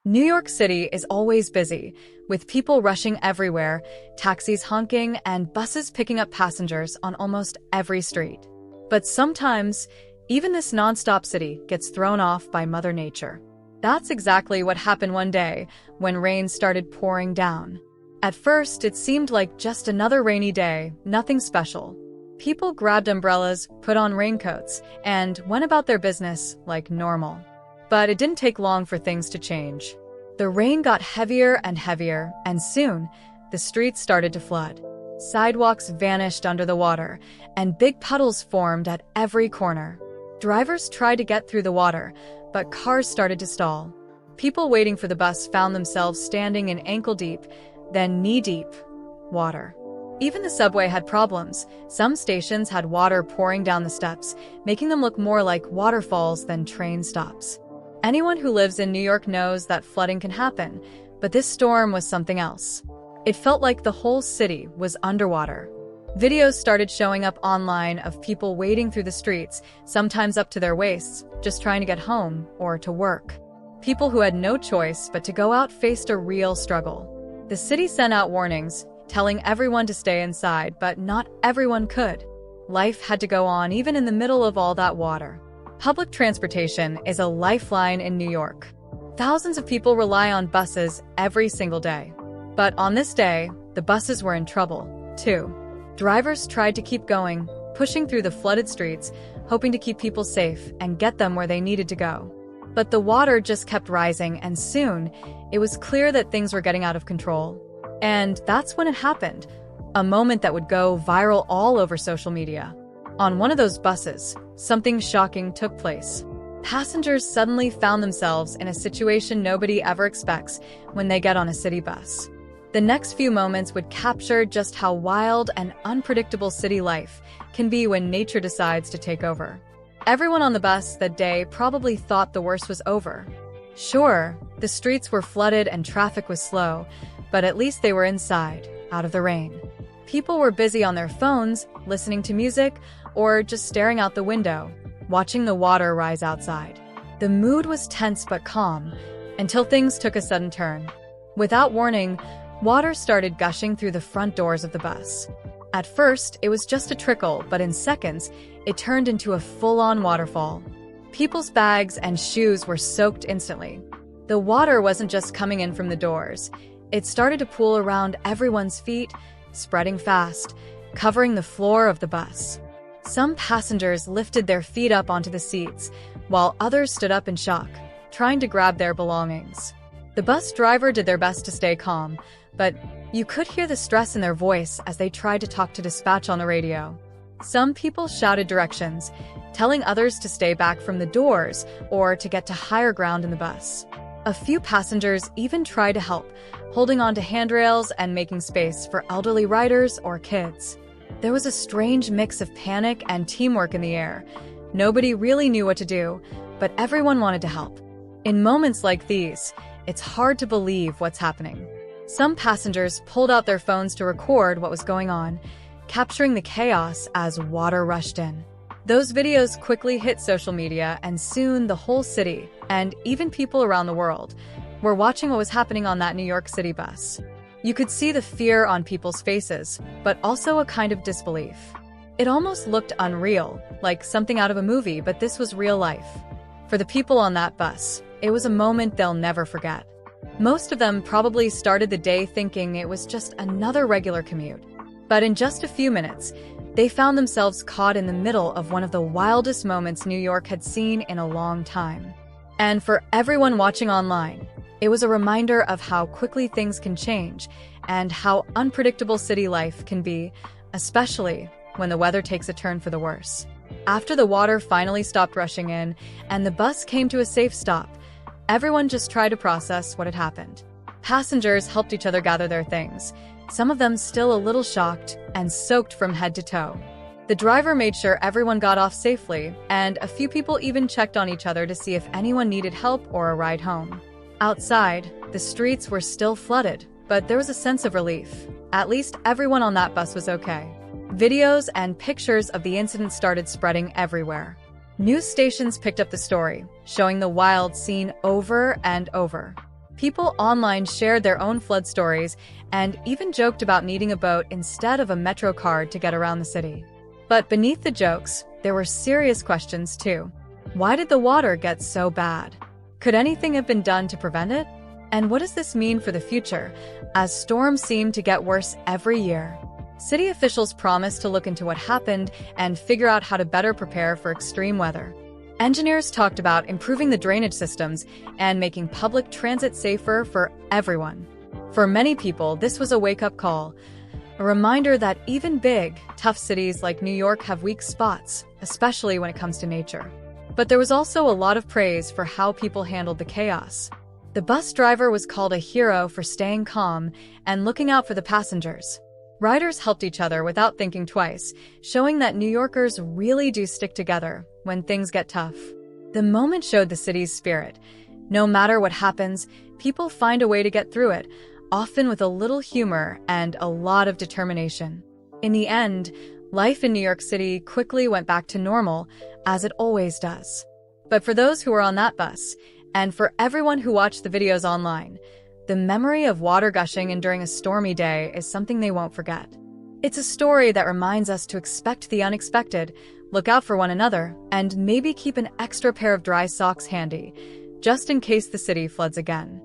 New York City is always busy, with people rushing everywhere, taxis honking, and buses picking up passengers on almost every street. But sometimes, even this nonstop city gets thrown off by Mother Nature. That's exactly what happened one day when rain started pouring down. At first, it seemed like just another rainy day, nothing special. People grabbed umbrellas, put on raincoats, and went about their business like normal. But it didn't take long for things to change. The rain got heavier, and soon, the streets started to flood. Sidewalks vanished under the water, and big puddles formed at every corner. Drivers tried to get through the water, but cars started to stall. People waiting for the bus found themselves standing in ankle-deep, then knee-deep, water. Even the subway had problems. Some stations had water pouring down the steps, making them look more like waterfalls than train stops. Anyone who lives in New York knows that flooding can happen, but this storm was something else. It felt like the whole city was underwater. Videos started showing up online of people wading through the streets, sometimes up to their waists, just trying to get home or to work. People who had no choice but to go out faced a real struggle. The city sent out warnings, telling everyone to stay inside, but not everyone could. Life had to go on even in the middle of all that water. Public transportation is a lifeline in New York. Thousands of people rely on buses every single day. But on this day, the buses were in trouble, too. Drivers tried to keep going, pushing through the flooded streets, hoping to keep people safe and get them where they needed to go. But the water just kept rising, and soon, it was clear that things were getting out of control. And that's when it happened, a moment that would go viral all over social media. On one of those buses, something shocking took place. Passengers suddenly found themselves in a situation nobody ever expects when they get on a city bus. The next few moments would capture just how wild and unpredictable city life can be when nature decides to take over. Everyone on the bus that day probably thought the worst was over. Sure, the streets were flooded and traffic was slow, but at least they were inside, out of the rain. People were busy on their phones, listening to music, or just staring out the window, watching the water rise outside. The mood was tense but calm, until things took a sudden turn. Without warning, water started gushing through the front doors of the bus. At first, it was just a trickle, but in seconds, it turned into a full-on waterfall. People's bags and shoes were soaked instantly. The water wasn't just coming in from the doors. It started to pool around everyone's feet, spreading fast, covering the floor of the bus. Some passengers lifted their feet up onto the seats, while others stood up in shock, trying to grab their belongings. The bus driver did their best to stay calm, but you could hear the stress in their voice as they tried to talk to dispatch on the radio. Some people shouted directions, telling others to stay back from the doors or to get to higher ground in the bus. A few passengers even tried to help, holding onto handrails and making space for elderly riders or kids. There was a strange mix of panic and teamwork in the air. Nobody really knew what to do, but everyone wanted to help. In moments like these, it's hard to believe what's happening. Some passengers pulled out their phones to record what was going on, capturing the chaos as water rushed in. Those videos quickly hit social media, and soon the whole city, and even people around the world, were watching what was happening on that New York City bus. You could see the fear on people's faces, but also a kind of disbelief. It almost looked unreal, like something out of a movie, but this was real life. For the people on that bus, it was a moment they'll never forget. Most of them probably started the day thinking it was just another regular commute. But in just a few minutes, they found themselves caught in the middle of one of the wildest moments New York had seen in a long time. And for everyone watching online, it was a reminder of how quickly things can change and how unpredictable city life can be, especially when the weather takes a turn for the worse. After the water finally stopped rushing in and the bus came to a safe stop, everyone just tried to process what had happened. Passengers helped each other gather their things, some of them still a little shocked and soaked from head to toe. The driver made sure everyone got off safely, and a few people even checked on each other to see if anyone needed help or a ride home. Outside, the streets were still flooded, but there was a sense of relief. At least everyone on that bus was okay. Videos and pictures of the incident started spreading everywhere. News stations picked up the story, showing the wild scene over and over. People online shared their own flood stories and even joked about needing a boat instead of a metro card to get around the city. But beneath the jokes, there were serious questions too. Why did the water get so bad? Could anything have been done to prevent it? And what does this mean for the future, as storms seem to get worse every year? City officials promised to look into what happened and figure out how to better prepare for extreme weather. Engineers talked about improving the drainage systems and making public transit safer for everyone. For many people, this was a wake-up call, a reminder that even big, tough cities like New York have weak spots, especially when it comes to nature. But there was also a lot of praise for how people handled the chaos. The bus driver was called a hero for staying calm and looking out for the passengers. Riders helped each other without thinking twice, showing that New Yorkers really do stick together when things get tough. The moment showed the city's spirit. No matter what happens, people find a way to get through it, often with a little humor and a lot of determination. In the end, life in New York City quickly went back to normal, as it always does. But for those who were on that bus, and for everyone who watched the videos online, the memory of water gushing during a stormy day is something they won't forget. It's a story that reminds us to expect the unexpected, look out for one another, and maybe keep an extra pair of dry socks handy, just in case the city floods again.